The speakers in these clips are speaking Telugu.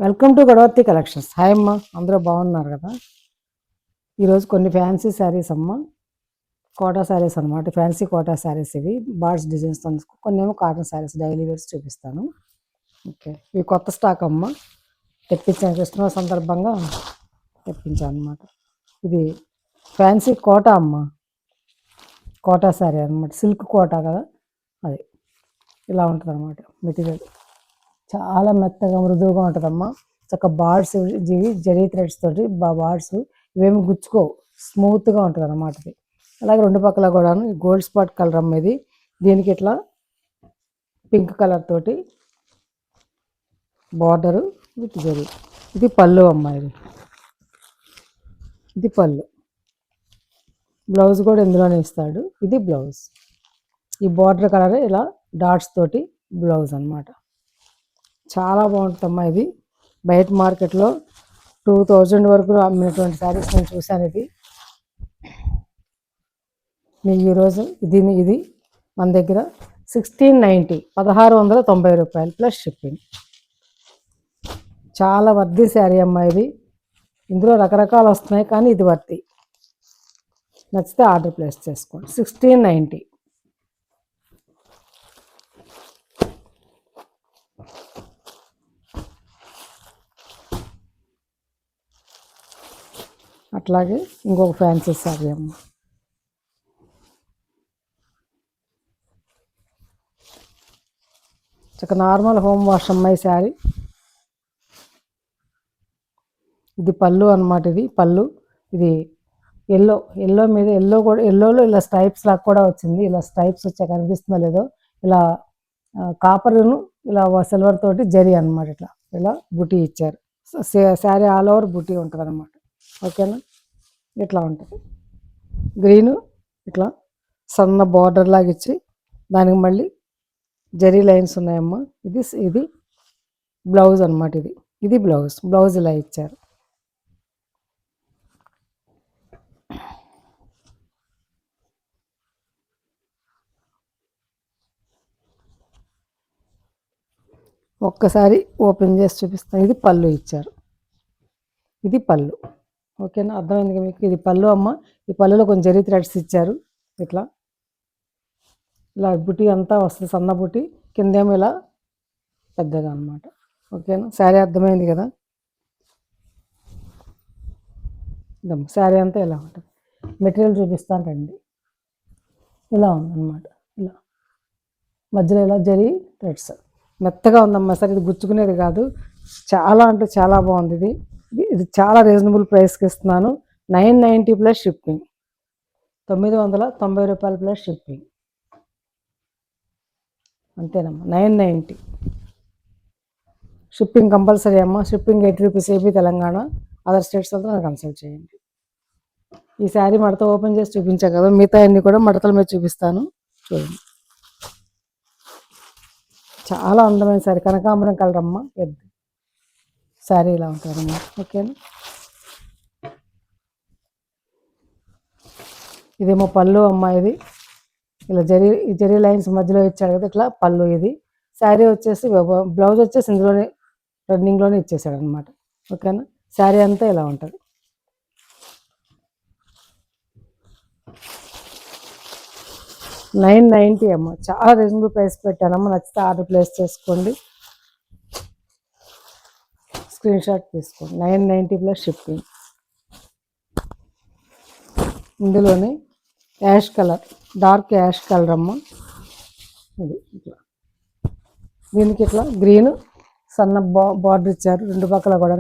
Welcome to Godavarthi collections. Hi అమ్మ, అందరూ బాగున్నారు కదా? ఈరోజు కొన్ని ఫ్యాన్సీ శారీస్ అమ్మ, కోటా శారీస్ అనమాట. ఫ్యాన్సీ కోటా శారీస్ ఇవి బార్డ్స్ డిజైన్స్తో. కొన్ని ఏమో కాటన్ శారీస్ డైలీ వేర్స్ చూపిస్తాను. ఓకే, ఇవి కొత్త స్టాక్ అమ్మ, తెప్పించాను క్రిస్మస్ సందర్భంగా తెప్పించాను అనమాట. ఇది ఫ్యాన్సీ కోటా అమ్మ, కోటా శారీ అనమాట. సిల్క్ కోటా కదా, అది ఇలా ఉంటుంది అనమాట. మెటీరియల్ చాలా మెత్తగా మృదువుగా ఉంటుందమ్మా. చక్క బార్డ్స్ జరీ థ్రెడ్స్ తోటి బార్డ్స్ ఇవేమి గుచ్చుకోవు, స్మూత్గా ఉంటుంది అన్నమాట. ఇది అలాగే రెండు పక్కల కూడాను గోల్డ్ స్పాట్ కలర్ అమ్మ. ఇది దీనికి ఇట్లా పింక్ కలర్ తోటి బార్డరు విత్ జరీ. ఇది పళ్ళు అమ్మ. ఇది పళ్ళు. బ్లౌజ్ కూడా ఇందులోనే ఇస్తాడు. ఇది బ్లౌజ్. ఈ బార్డర్ కలర్ ఇలా డాట్స్ తోటి బ్లౌజ్ అన్నమాట. చాలా బాగుంటుందమ్మా. ఇది బయట మార్కెట్లో 2000 వరకు అమ్మినటువంటి శారీస్ నేను చూశాను. ఇది మీకు ఈరోజు ఇది మన దగ్గర 1690, 1690 రూపాయలు ప్లస్ షిప్పింగ్. చాలా వర్ది శారీ అమ్మా ఇది. ఇందులో రకరకాలు వస్తున్నాయి కానీ ఇది వర్ది. నచ్చితే ఆర్డర్ ప్లేస్ చేసుకోండి. 1690. అట్లాగే ఇంకొక ఫ్యాన్సీ శారీ అమ్మ. చక్క నార్మల్ హోమ్ వాష్ అమ్మాయి శారీ. ఇది పళ్ళు అనమాట. ఇది పళ్ళు. ఇది ఎల్లో మీద ఎల్లోలో ఇలా స్ట్రైప్స్ లాగా కూడా వచ్చింది. ఇలా స్ట్రైప్స్ వచ్చా కనిపిస్తుందో లేదో. ఇలా కాపర్ను ఇలా సిల్వర్ తోటి జరీ అనమాట. ఇలా బుటీ ఇచ్చారు. శారీ ఆల్ ఓవర్ బుటీ ఉంటుంది అనమాట. ఓకేనా? ఇట్లా ఉంటుంది. గ్రీను ఇట్లా సన్న బార్డర్ లాగా ఇచ్చి దానికి మళ్ళీ జరీ లైన్స్ ఉన్నాయమ్మా. ఇది బ్లౌజ్ అనమాట. ఇది బ్లౌజ్ ఇలా ఇచ్చారు. ఒక్కసారి ఓపెన్ చేసి చూపిస్తాను. ఇది పళ్ళు ఇచ్చారు. ఇది పళ్ళు. ఓకేనా? అర్థమైంది మీకు? ఇది పళ్ళు అమ్మ. ఈ పళ్ళులో కొంచెం జరీ థ్రెడ్స్ ఇచ్చారు. ఇలా బుటీ అంతా వస్తుంది, సన్న బుటీ. కిందేమో ఇలా పెద్దగా అనమాట. ఓకేనా? శారీ అర్థమైంది కదా? శారీ అంతా ఇలా ఉంటుంది. మెటీరియల్ చూపిస్తాను రండి. ఇలా ఉందన్నమాట. ఇలా మధ్యలో ఇలా జరీ థ్రెడ్స్. మెత్తగా ఉందమ్మా. సరే, ఇది గుచ్చుకునేది కాదు. చాలా అంటే చాలా బాగుంది. ఇది చాలా రీజనబుల్ ప్రైస్కి ఇస్తున్నాను. 990 ప్లస్ షిప్పింగ్. 990 రూపాయలు ప్లస్ షిప్పింగ్. అంతేనమ్మా. 990 షిప్పింగ్ కంపల్సరీ అమ్మ. Shipping 80 rupees AP, Telangana. Other states అంతా నాకు కన్సల్ట్ చేయండి. ఈ శారీ మడత ఓపెన్ చేసి చూపించాను కదా, మిగతా అన్ని కూడా మడతల మీద చూపిస్తాను. చూడండి, చాలా అందమైన శారీ. కనకాంబరం కలర్ అమ్మ. శారీ ఇలా ఉంటుందమ్మా. ఓకేనా? ఇదేమో పళ్ళు అమ్మ. ఇది ఇలా జరీ లైన్స్ మధ్యలో ఇచ్చాడు కదా, ఇట్లా పళ్ళు. ఇది శారీ వచ్చేసి బ్లౌజ్ వచ్చేసి ఇందులోనే రన్నింగ్లోనే ఇచ్చేసాడు అనమాట. ఓకేనా? శారీ అంతా ఇలా ఉంటుంది. $990 అమ్మ. చాలా రీజనబుల్ ప్రైస్ పెట్టానమ్మ. నచ్చితే ఆర్డర్ ప్లేస్ చేసుకోండి. స్క్రీన్ షాట్ తీసుకోండి. 990 ప్లస్ షిప్పింగ్. ఇందులోనే ash colour, dark ash colour అమ్మ. ఇది ఇట్లా దీనికి ఇట్లా గ్రీన్ సన్న బార్డర్ ఇచ్చారు. రెండు పక్కల కూడా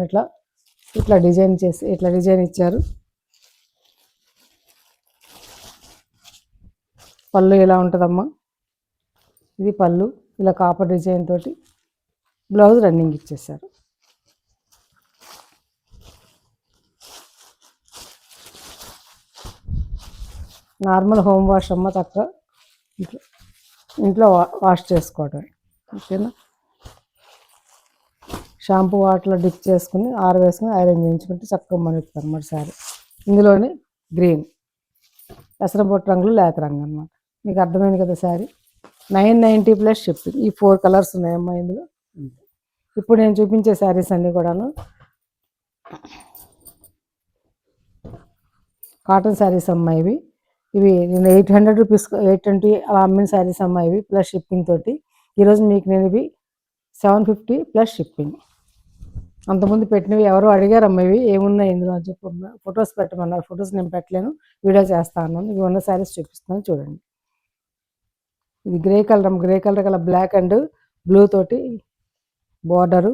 ఇట్లా డిజైన్ చేసి ఇట్లా డిజైన్ ఇచ్చారు. పళ్ళు ఇలా ఉంటుందమ్మా. ఇది పళ్ళు. ఇలా కాపర్ డిజైన్ తోటి బ్లౌజ్ రన్నింగ్ ఇచ్చేసారు. నార్మల్ హోమ్ వాష్ అమ్మ. చక్కగా ఇంట్లో వాష్ చేసుకోవటం. ఓకేనా? షాంపూ వాటర్లో డిప్ చేసుకుని ఆరవేసుకుని ఐరన్ చేయించుకుంటే చక్కగా మనుగుతుంది అన్నమాట శారీ. ఇందులోనే గ్రీన్, పెసరబొట్టు రంగులు, లేత రంగు అనమాట. మీకు అర్థమైంది కదా శారీ? 990 plus shipping. ఈ 4 కలర్స్ ఉన్నాయమ్మా ఇందులో. ఇప్పుడు నేను చూపించే శారీస్ అన్నీ కూడాను కాటన్ శారీస్ అమ్మా. ఇవి నేను 800 రూపీస్ 820 అలా అమ్మిన శారీస్ అమ్మా ఇవి, ప్లస్ షిప్పింగ్ తోటి. ఈరోజు మీకు నేను ఇవి 750 ప్లస్ షిప్పింగ్. అంతకుముందు పెట్టినవి ఎవరో అడిగారమ్మా ఇవి ఏమున్నాయి ఇందులో అని చెప్పి ఫొటోస్ పెట్టమన్నారు. ఫొటోస్ నేను పెట్టలేను, వీడియో చేస్తా అన్నాను. ఇవి ఉన్న శారీస్ చూపిస్తున్నాను చూడండి. ఇది గ్రే కలర్ గల బ్లాక్ అండ్ బ్లూ తోటి బార్డరు.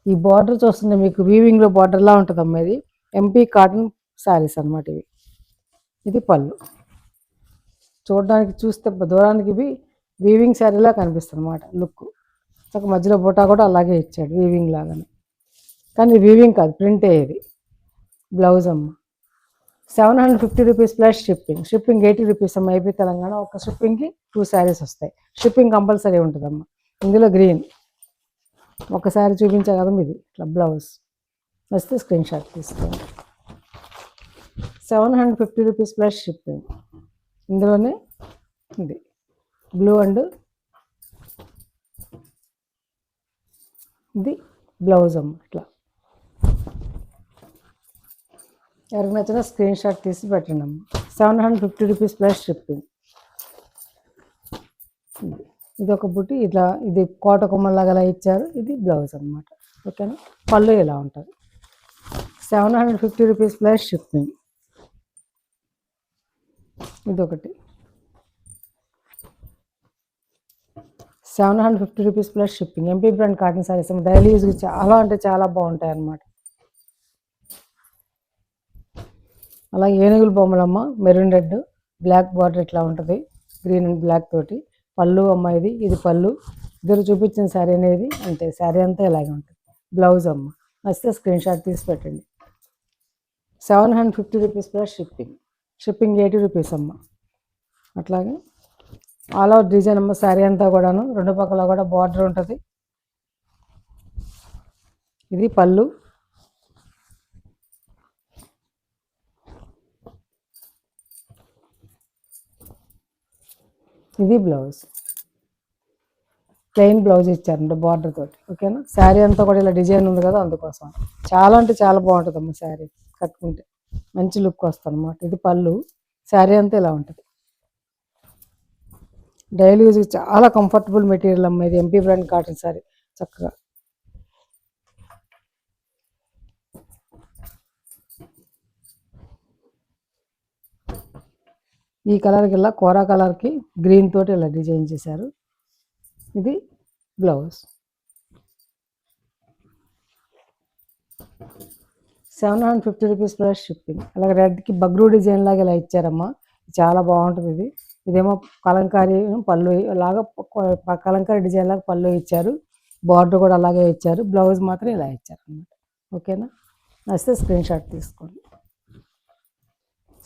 ఈ బార్డర్ చూస్తుంటే మీకు వీవింగ్లో బార్డర్లా ఉంటుందమ్మా. ఇది ఎంపీ కాటన్ శారీస్ అన్నమాట ఇవి. ఇది పళ్ళు. చూడడానికి చూస్తే దూరానికి ఇవి వీవింగ్ శారీలా కనిపిస్తుంది అన్నమాట లుక్. మధ్యలో బుటా కూడా అలాగే ఇచ్చాడు వీవింగ్ లాగానే, కానీ వీవింగ్ కాదు, ప్రింటే. ఇది బ్లౌజ్ అమ్మ. 750 రూపీస్ ప్లస్ షిప్పింగ్ 80 రూపీస్ అమ్మ. ఏపీ తెలంగాణ ఒక షిప్పింగ్కి 2 శారీస్ వస్తాయి. షిప్పింగ్ కంపల్సరీ ఉంటుందమ్మా. ఇందులో గ్రీన్ ఒకసారి చూపించా కదా, ఇది ఇట్లా బ్లౌజ్ వస్తే స్క్రీన్ షాట్ తీసుకోండి. 750 రూపీస్ ప్లస్ షిప్పింగ్. ఇందులోనే ఇది బ్లూ అండ్ ఇది బ్లౌజ్ అమ్మ. ఇట్లా ఎవరికి నచ్చినా స్క్రీన్ షాట్ తీసి పెట్టండి అమ్మ. 750 రూపీస్ ప్లస్ షిప్పింగ్. ఇది ఒక బుట్టి ఇట్లా, ఇది కోట కొమ్మలాగా అలా ఇచ్చారు. ఇది బ్లౌజ్ అనమాట. ఓకేనా, పళ్ళు ఇలా ఉంటుంది. 750 రూపీస్ ప్లస్ షిప్పింగ్. ఇదొకటి 750 rupees plus shipping. MP brand cotton saris daily యూజ్కి చాలా అంటే చాలా బాగుంటాయి అన్నమాట. అలాగే ఏనుగుల బొమ్మలమ్మ, మెరూన్ రెడ్ బ్లాక్ బార్డర్ ఇట్లా ఉంటుంది, గ్రీన్ అండ్ బ్లాక్ తోటి. పళ్ళు అమ్మ ఇది పళ్ళు. ఇద్దరు చూపించిన శారీ అనేది అంతే, శారీ అంతా ఇలాగే ఉంటుంది. బ్లౌజ్ అమ్మ. నచ్చితే స్క్రీన్ షాట్ తీసి పెట్టండి. 750 రూపీస్ ప్లస్ షిప్పింగ్ 80 రూపీస్ అమ్మ. అట్లాగే ఆల్ అవుట్ డిజైన్ అమ్మ. శారీ అంతా కూడాను రెండు పక్కల కూడా బార్డర్ ఉంటుంది. ఇది పళ్ళు. ఇది బ్లౌజ్. ప్లెయిన్ బ్లౌజ్ ఇచ్చారంటే బార్డర్ తోటి. ఓకేనా, శారీ అంతా కూడా ఇలా డిజైన్ ఉంది కదా, అందుకోసం చాలా అంటే చాలా బాగుంటుంది అమ్మ. శారీ కట్టుకుంటే మంచి లుక్ వస్తుంది అన్నమాట. ఇది పళ్ళు. శారీ అంతా ఇలా ఉంటుంది. డైలీ యూజ్కి చాలా కంఫర్టబుల్ మెటీరియల్ అమ్మ. ఇది ఎంపీ బ్రాండ్ కాటన్ శారీ. చక్కగా ఈ కలర్కి ఇలా కోరా కలర్కి గ్రీన్ తోటి ఇలా డిజైన్ చేశారు. ఇది బ్లౌజ్. 750 rupees plus shipping. అలాగే రెడ్కి బగ్రూ డిజైన్ లాగా ఇలా ఇచ్చారమ్మా. చాలా బాగుంటుంది. ఇదేమో కలంకారీ పళ్ళు లాగా, కలంకారీ డిజైన్ లాగా పళ్ళు ఇచ్చారు. బార్డర్ కూడా అలాగే ఇచ్చారు. బ్లౌజ్ మాత్రం ఇలా ఇచ్చారు అన్నమాట. ఓకేనా, నచ్చితే స్క్రీన్ షాట్ తీసుకోండి.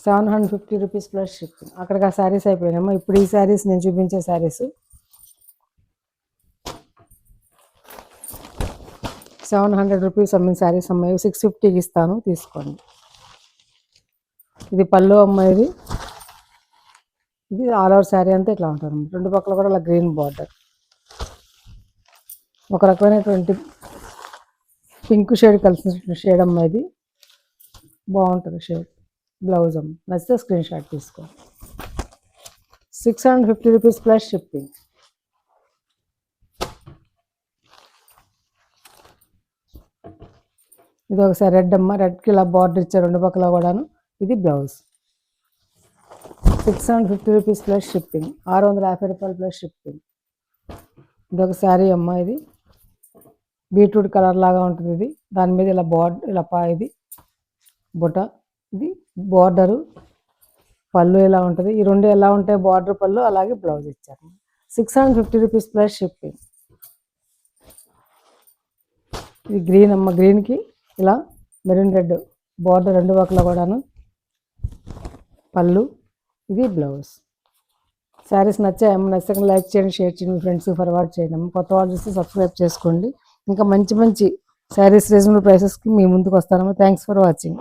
750 రూపీస్ ప్లస్ షిప్పింగ్. అక్కడికి ఆ శారీస్ అయిపోయినామా. ఇప్పుడు ఈ శారీస్ నేను చూపించే శారీస్ 700 రూపీస్ అమ్మిన శారీస్ అమ్మాయి 650కి ఇస్తాను, తీసుకోండి. ఇది పళ్ళు అమ్మాయిది. ఇది ఆల్ ఓవర్ శారీ అంతా ఇట్లా ఉంటుంది. రెండు పక్కల కూడా ఇలా గ్రీన్ బార్డర్. ఒక రకమైనటువంటి పింక్ షేడ్ కలిసిన షేడ్ అమ్మాయిది. బాగుంటుంది షేడ్. బ్లౌజ్ అమ్మ. నచ్చితే స్క్రీన్ షాట్ తీసుకోండి. 650 రూపీస్ ప్లస్ షిప్పింగ్. ఇది ఒకసారి రెడ్ అమ్మ. రెడ్కి ఇలా బార్డర్ ఇచ్చారు రెండు పక్కల కూడాను. ఇది బ్లౌజ్. 650 rupees plus shipping. 650 రూపాయలు ప్లస్ షిప్పింగ్. ఇది ఒక శారీ అమ్మ. ఇది బీట్రూట్ కలర్ లాగా ఉంటుంది. ఇది దాని మీద ఇలా బార్డర్ ఇలా ఇది బుట్ట. ఇది బార్డరు. పళ్ళు ఇలా ఉంటుంది. ఈ రెండు ఎలా ఉంటాయి, బార్డర్ పళ్ళు అలాగే బ్లౌజ్ ఇచ్చారు. 650 రూపీస్ ప్లస్ షిప్పింగ్. ఇది గ్రీన్ అమ్మ. గ్రీన్కి ఇలా మెరూన్ రెడ్ బార్డర్ రెండు పక్కల కూడాను. పళ్ళు. ఇది బ్లౌజ్. శారీస్ నచ్చాయమ్మ. నచ్చక లైక్ చేయండి, షేర్ చేయండి, ఫ్రెండ్స్ ఫార్వర్డ్ చేయండి అమ్మ. కొత్త వాళ్ళు చూస్తే సబ్స్క్రైబ్ చేసుకోండి. ఇంకా మంచి మంచి శారీస్ రీజనబుల్ ప్రైసెస్కి మీ ముందుకు వస్తానమ్మా. Thanks for watching.